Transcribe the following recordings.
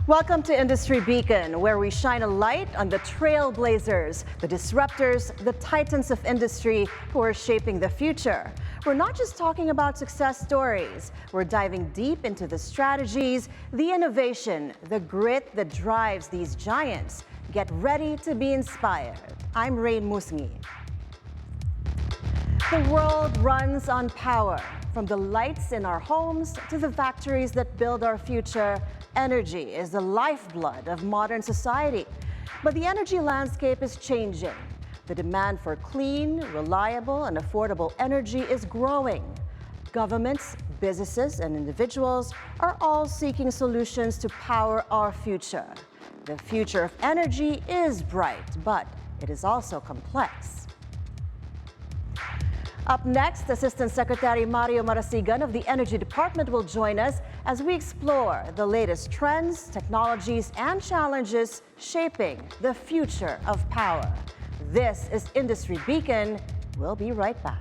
Welcome to Industry Beacon, where we shine a light on the trailblazers, the disruptors, the titans of industry who are shaping the future. We're not just talking about success stories. We're diving deep into the strategies, the innovation, the grit that drives these giants. Get ready to be inspired. I'm Rain Musngi. The world runs on power. From the lights in our homes to the factories that build our future, energy is the lifeblood of modern society. But the energy landscape is changing. The demand for clean, reliable, and affordable energy is growing. Governments, businesses, and individuals are all seeking solutions to power our future. The future of energy is bright, but it is also complex. Up next, Assistant Secretary Mario Marasigan of the Energy Department will join us as we explore the latest trends, technologies, and challenges shaping the future of power. This is Industry Beacon. We'll be right back.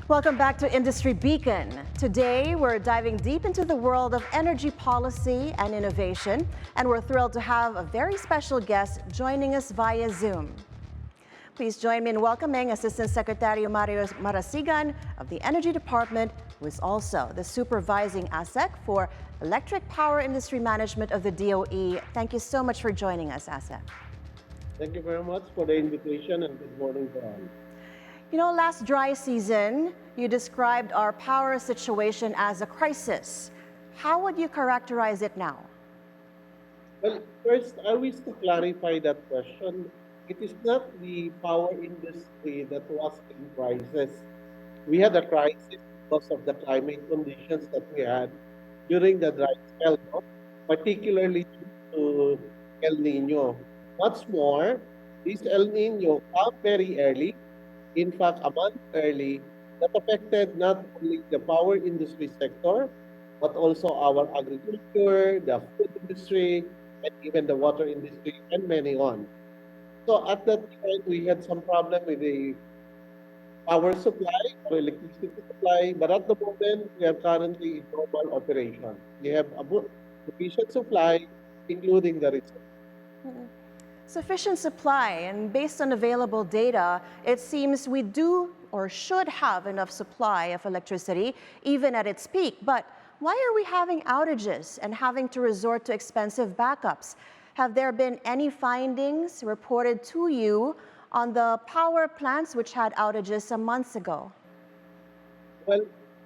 Welcome back to Industry Beacon. Today, we're diving deep into the world of energy policy and innovation, and we're thrilled to have a very special guest joining us via Zoom. Please join me in welcoming Assistant Secretary Mario Marasigan of the Energy Department, who is also the supervising ASEC for Electric Power Industry Management of the DOE. Thank you so much for joining us, ASEC. Thank you very much for the invitation and good morning to all. You know, last dry season, you described our power situation as a crisis. How would you characterize it now? Well, first, I wish to clarify that question. It is not the power industry that was in crisis. We had a crisis because of the climate conditions that we had during the dry spell, no? Particularly due to El Nino. What's more, this El Nino came very early. In fact, a month early, that affected not only the power industry sector, but also our agriculture, the food industry, and even the water industry, and many on. So at that time, we had some problem with the power supply or electricity supply, but at the moment, we are currently in normal operation. We have a sufficient supply, including the reserve. Mm-hmm. Sufficient supply, and based on available data, it seems we do or should have enough supply of electricity, even at its peak. But why are we having outages and having to resort to expensive backups? Have there been any findings reported to you on the power plants which had outages some months ago? Well,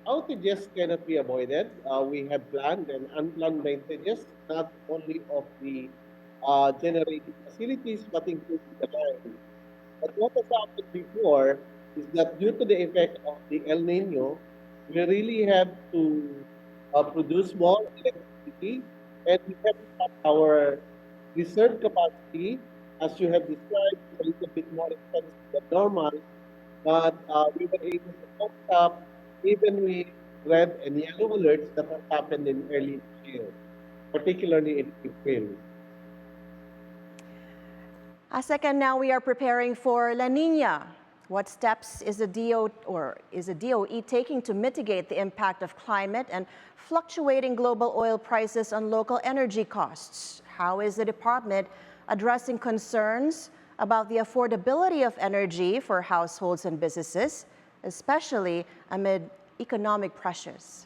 outages cannot be avoided. We have planned and unplanned maintenance, not only of the generating facilities, but including the line. But what has happened before is that due to the effect of the El Nino, we really have to produce more electricity, and we have our reserve capacity, as you have described, a little bit more expensive than normal, but we were able to catch up even with red and yellow alerts that have happened in early this year, particularly in April. Second, now we are preparing for La Nina. What steps is the DOE taking to mitigate the impact of climate and fluctuating global oil prices on local energy costs? How is the department addressing concerns about the affordability of energy for households and businesses, especially amid economic pressures?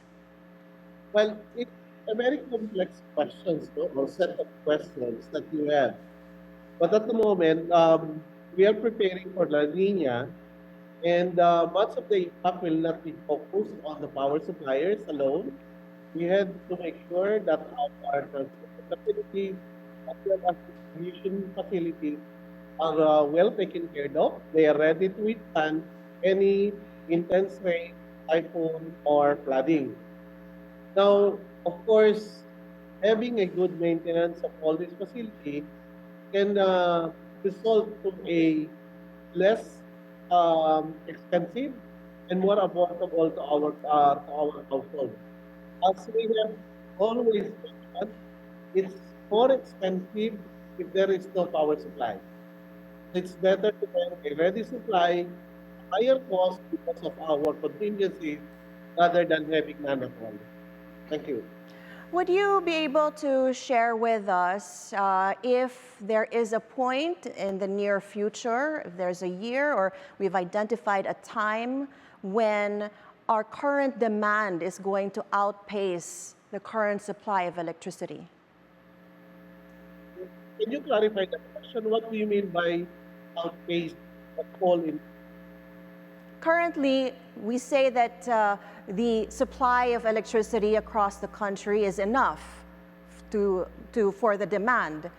Well, it's a very complex questions, no? Or set of questions that you have. But at the moment, we are preparing for La Nina, and much of the impact will not be focused on the power suppliers alone. We have to make sure that our transmission facilities as well as distribution facilities are well taken care of. They are ready to withstand any intense rain, typhoon, or flooding. Now, of course, having a good maintenance of all these facilities can result to a less expensive and more affordable to our household. As we have always mentioned, it's more expensive if there is no power supply. It's better to have a ready supply, higher cost because of our contingencies, rather than having none at all. Thank you. Would you be able to share with us if there is a point in the near future, if there's a year or we've identified a time when our current demand is going to outpace the current supply of electricity? Can you clarify the question? What do you mean by outpaced or fall in? Currently, we say that the supply of electricity across the country is enough for the demand.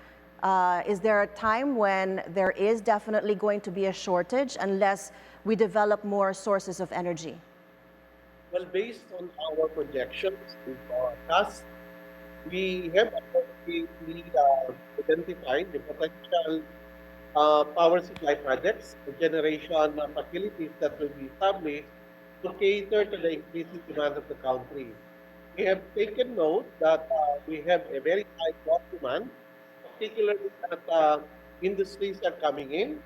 Is there a time when there is definitely going to be a shortage unless we develop more sources of energy? Well, based on our projections and forecasts, we have appropriately identified the potential power supply projects or generation facilities that will be established to cater to the increasing demand of the country. We have taken note that we have a very high job demand, particularly that industries are coming in,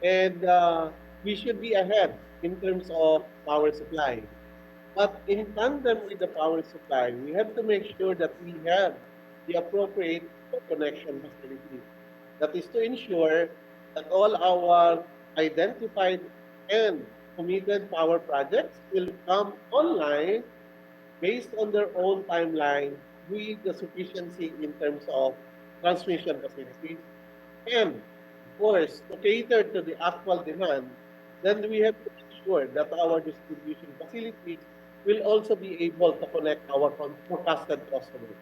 and we should be ahead in terms of power supply. But in tandem with the power supply, we have to make sure that we have the appropriate connection facilities. That is to ensure that all our identified and committed power projects will come online based on their own timeline with the sufficiency in terms of transmission facilities. And of course, to cater to the actual demand, then we have to ensure that our distribution facilities will also be able to connect our forecasted customers.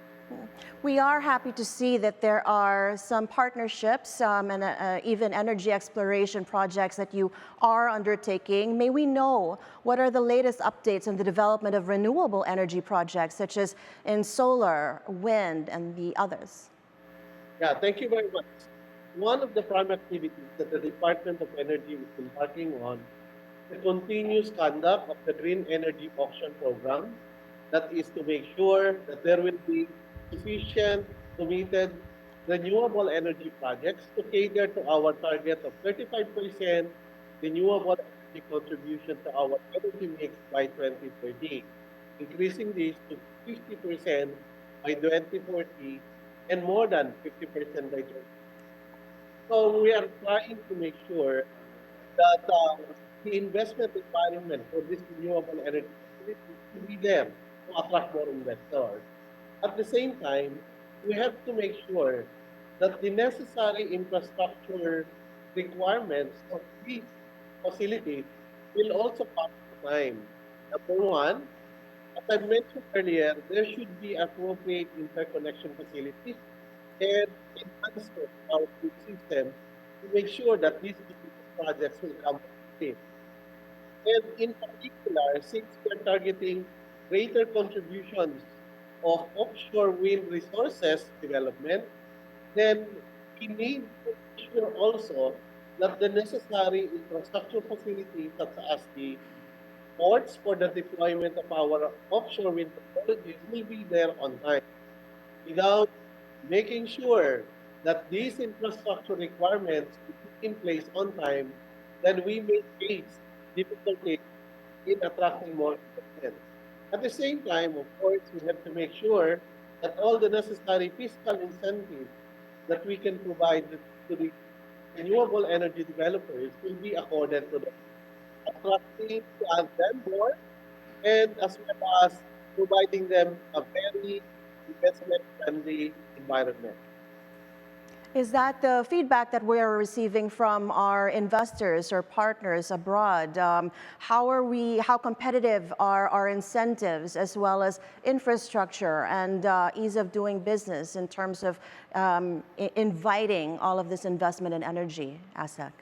We are happy to see that there are some partnerships and even energy exploration projects that you are undertaking. May we know what are the latest updates on the development of renewable energy projects, such as in solar, wind, and the others? Yeah, thank you very much. One of the prime activities that the Department of Energy is embarking on is the continuous conduct of the Green Energy Auction Program. That is to make sure that there will be sufficient committed renewable energy projects to cater to our target of 35% renewable energy contribution to our energy mix by 2030, increasing this to 50% by 2040 and more than 50% by 2040. So we are trying to make sure that the investment environment for this renewable energy facility will be there to attract more investors. At the same time, we have to make sure that the necessary infrastructure requirements of these facilities will also come to time. Number one, as I mentioned earlier, there should be appropriate interconnection facilities and enhancement of our food system to make sure that these projects will come to place. And in particular, since we're targeting greater contributions of offshore wind resources development, then we need to ensure also that the necessary infrastructure facilities, such as the ports for the deployment of our offshore wind technologies, will be there on time. Without making sure that these infrastructure requirements will be in place on time, then we may face difficulties in attracting more investment. At the same time, of course, we have to make sure that all the necessary fiscal incentives that we can provide to the renewable energy developers will be accorded to them, attracting to add them more, and as well as providing them a very investment-friendly environment. Is that the feedback that we're receiving from our investors or partners abroad? How competitive are our incentives as well as infrastructure and ease of doing business in terms of inviting all of this investment in energy, ASEC?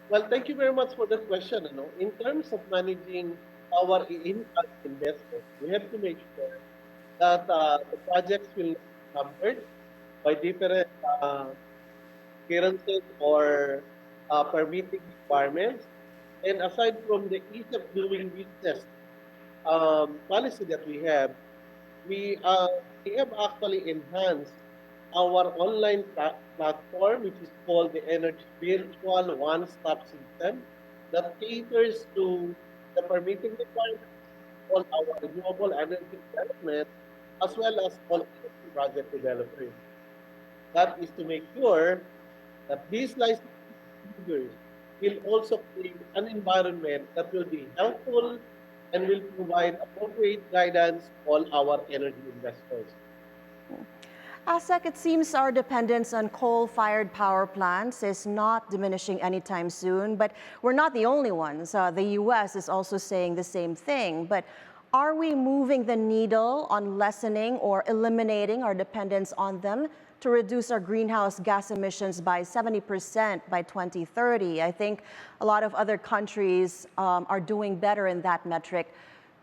Well, thank you very much for that question. In terms of managing our in-house investment, we have to make sure that the projects will not be hampered by different clearances or permitting requirements. And aside from the ease of doing business policy that we have actually enhanced our online platform, which is called the Energy Virtual One-Stop System, that caters to the permitting requirements of all our renewable energy development, as well as all energy project developers. That is to make sure that these licensed distributors will also create an environment that will be helpful and will provide appropriate guidance to all our energy investors. ASEC, it seems our dependence on coal-fired power plants is not diminishing anytime soon, but we're not the only ones. The U.S. is also saying the same thing. But are we moving the needle on lessening or eliminating our dependence on them to reduce our greenhouse gas emissions by 70% by 2030? I think a lot of other countries are doing better in that metric.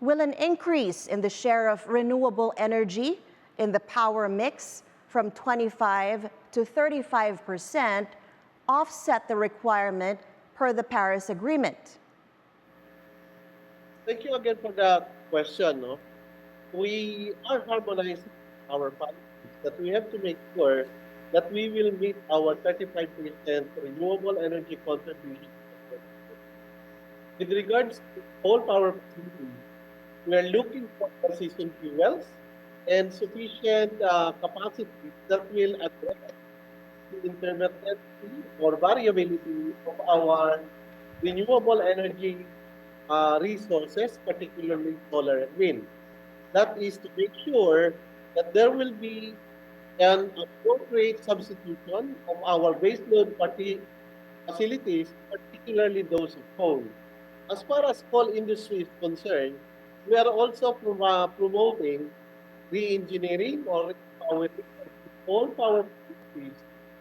Will an increase in the share of renewable energy in the power mix from 25 to 35% offset the requirement per the Paris Agreement? Thank you again for that question. No? We are harmonizing our policies, that we have to make sure that we will meet our 35% renewable energy contribution. With regards to coal power facilities, we are looking for transition fuels and sufficient capacity that will address the intermittency or variability of our renewable energy resources, particularly solar and wind. That is to make sure that there will be an appropriate substitution of our baseload facilities, particularly those of coal. As far as coal industry is concerned, we are also promoting re-engineering or repowering of coal power facilities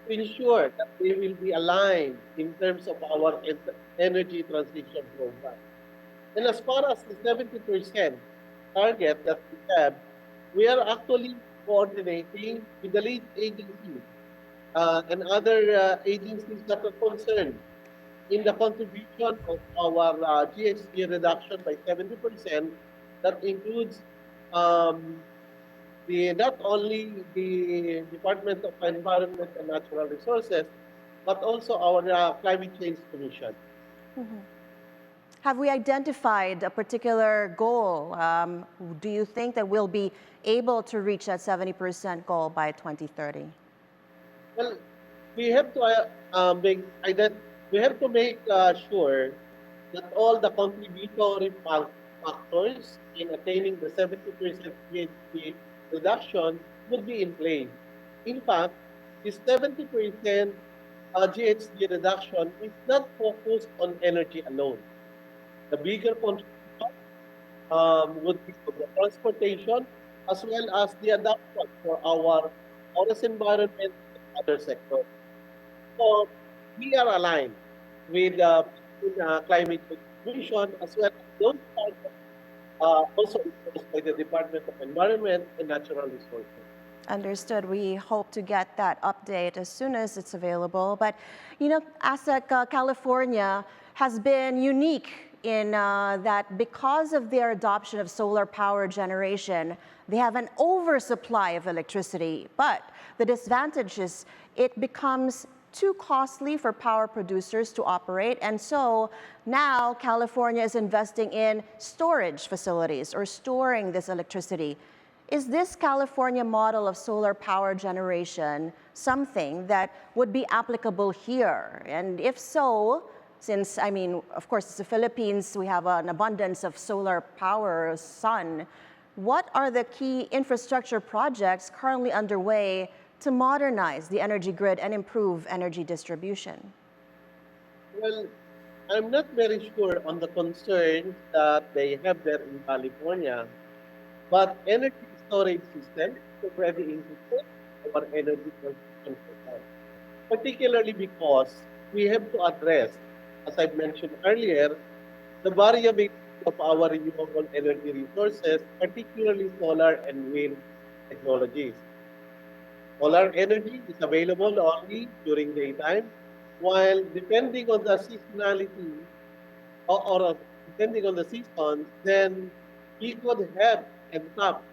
to ensure that they will be aligned in terms of our energy transition program. And as far as the 70% target that we are actually coordinating with the lead agencies and other agencies that are concerned in the contribution of our GHG reduction by 70%. That includes um, not only the Department of Environment and Natural Resources, but also our Climate Change Commission. Mhm. Have we identified a particular goal? Do you think that we'll be able to reach that 70% goal by 2030? Well, we have to we have to make sure that all the contributory factors in attaining the 70% GHG reduction would be in place. In fact, the 70% GHG reduction is not focused on energy alone. The bigger contribution would be for the transportation as well as the adoption for our forest environment and other sectors. So we are aligned with climate change commission as well as those targets also imposed by the Department of Environment and Natural Resources. Understood. We hope to get that update as soon as it's available. But, you know, ASEC California has been unique in that because of their adoption of solar power generation, they have an oversupply of electricity. But the disadvantage is it becomes too costly for power producers to operate. And so now California is investing in storage facilities or storing this electricity. Is this California model of solar power generation something that would be applicable here? And if so, since, I mean, of course, it's the Philippines, we have an abundance of solar power, sun. What are the key infrastructure projects currently underway to modernize the energy grid and improve energy distribution? Well, I'm not very sure on the concerns that they have there in California, but energy storage system is already included in our energy transition program, particularly because we have to address, as I mentioned earlier, the variability of our renewable energy resources, particularly solar and wind technologies. Solar energy is available only during daytime, while depending on the seasonality or depending on the season, then we could have and tap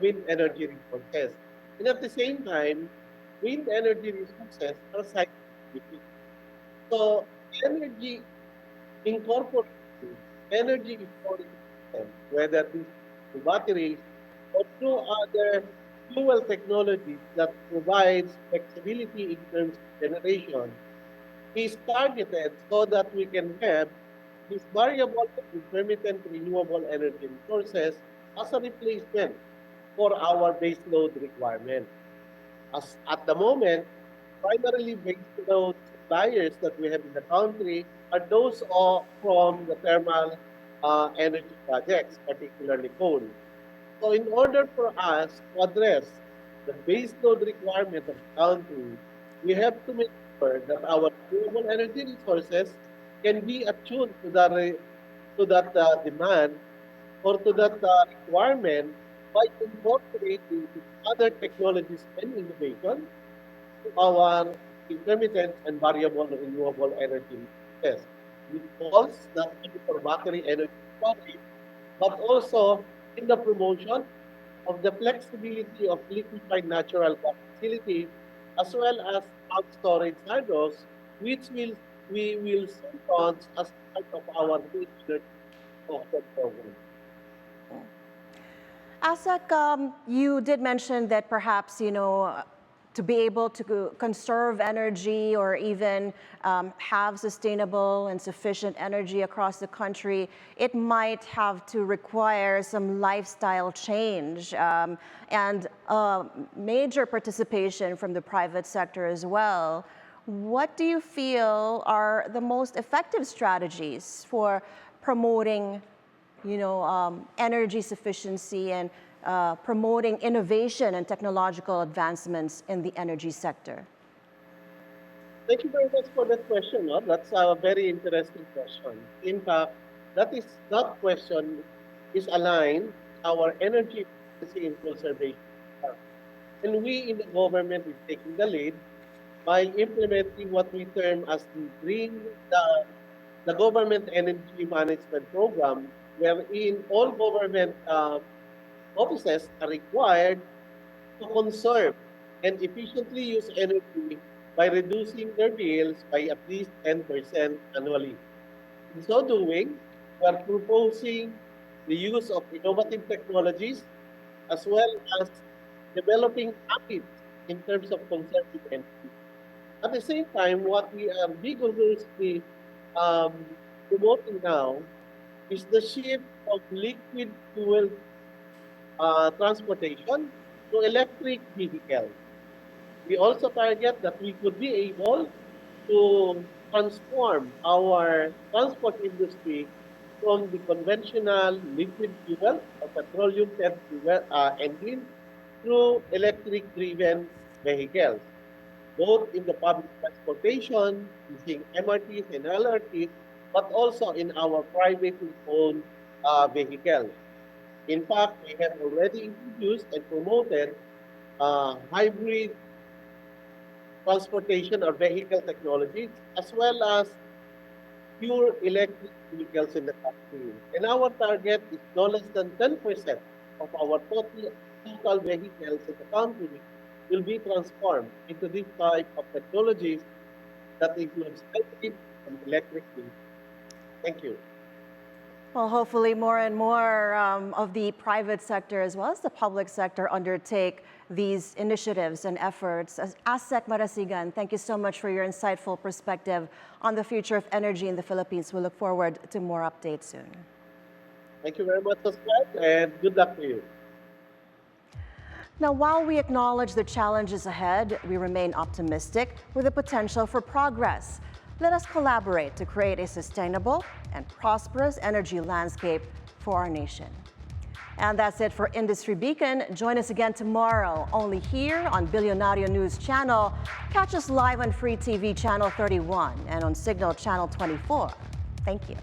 wind energy resources. And at the same time, wind energy resources are cyclic. So energy incorporation, energy storage system, whether this through batteries or through other fuel technologies that provides flexibility in terms of generation, is targeted so that we can have these variable intermittent renewable energy resources as a replacement for our base load requirement. As at the moment, primarily base load suppliers that we have in the country are those all from the thermal energy projects, particularly coal. So in order for us to address the base load requirement of the country, we have to make sure that our renewable energy resources can be attuned to to that demand or to that requirement by incorporating other technologies and innovation to our intermittent and variable renewable energy resources. It falls not only for battery energy storage, but also in the promotion of the flexibility of liquefied natural gas facility, as well as pump storage hydros, which we will soon launch as part of our green energy auction program. Asek, you did mention that perhaps, to be able to conserve energy or even have sustainable and sufficient energy across the country, it might have to require some lifestyle change and major participation from the private sector as well. What do you feel are the most effective strategies for promoting energy sufficiency and promoting innovation and technological advancements in the energy sector? Thank you very much for that question. No? That's a very interesting question. In fact, that question is aligned with our energy efficiency and conservation. And we in the government is taking the lead by implementing what we term as the government energy management program, wherein all government offices are required to conserve and efficiently use energy by reducing their bills by at least 10% annually. In so doing, we are proposing the use of innovative technologies as well as developing habits in terms of conserving energy. At the same time, what we are vigorously promoting now is the shift of liquid fuel transportation to electric vehicles. We also target that we could be able to transform our transport industry from the conventional liquid fuel or petroleum-fed fuel engine through electric-driven vehicles, both in the public transportation, using MRTs and LRTs, but also in our privately owned vehicles. In fact, we have already introduced and promoted hybrid transportation or vehicle technologies, as well as pure electric vehicles in the country. And our target is no less than 10% of our total vehicles in the country will be transformed into this type of technologies that includes hybrid and electric vehicles. Thank you. Well, hopefully more and more of the private sector as well as the public sector undertake these initiatives and efforts. Assistant Marasigan, thank you so much for your insightful perspective on the future of energy in the Philippines. We look forward to more updates soon. Thank you very much, Aswad, and good luck to you. Now, while we acknowledge the challenges ahead, we remain optimistic with the potential for progress. Let us collaborate to create a sustainable and prosperous energy landscape for our nation. And that's it for Industry Beacon. Join us again tomorrow, only here on Bilyonaryo News Channel. Catch us live on Free TV Channel 31 and on Signal Channel 24. Thank you.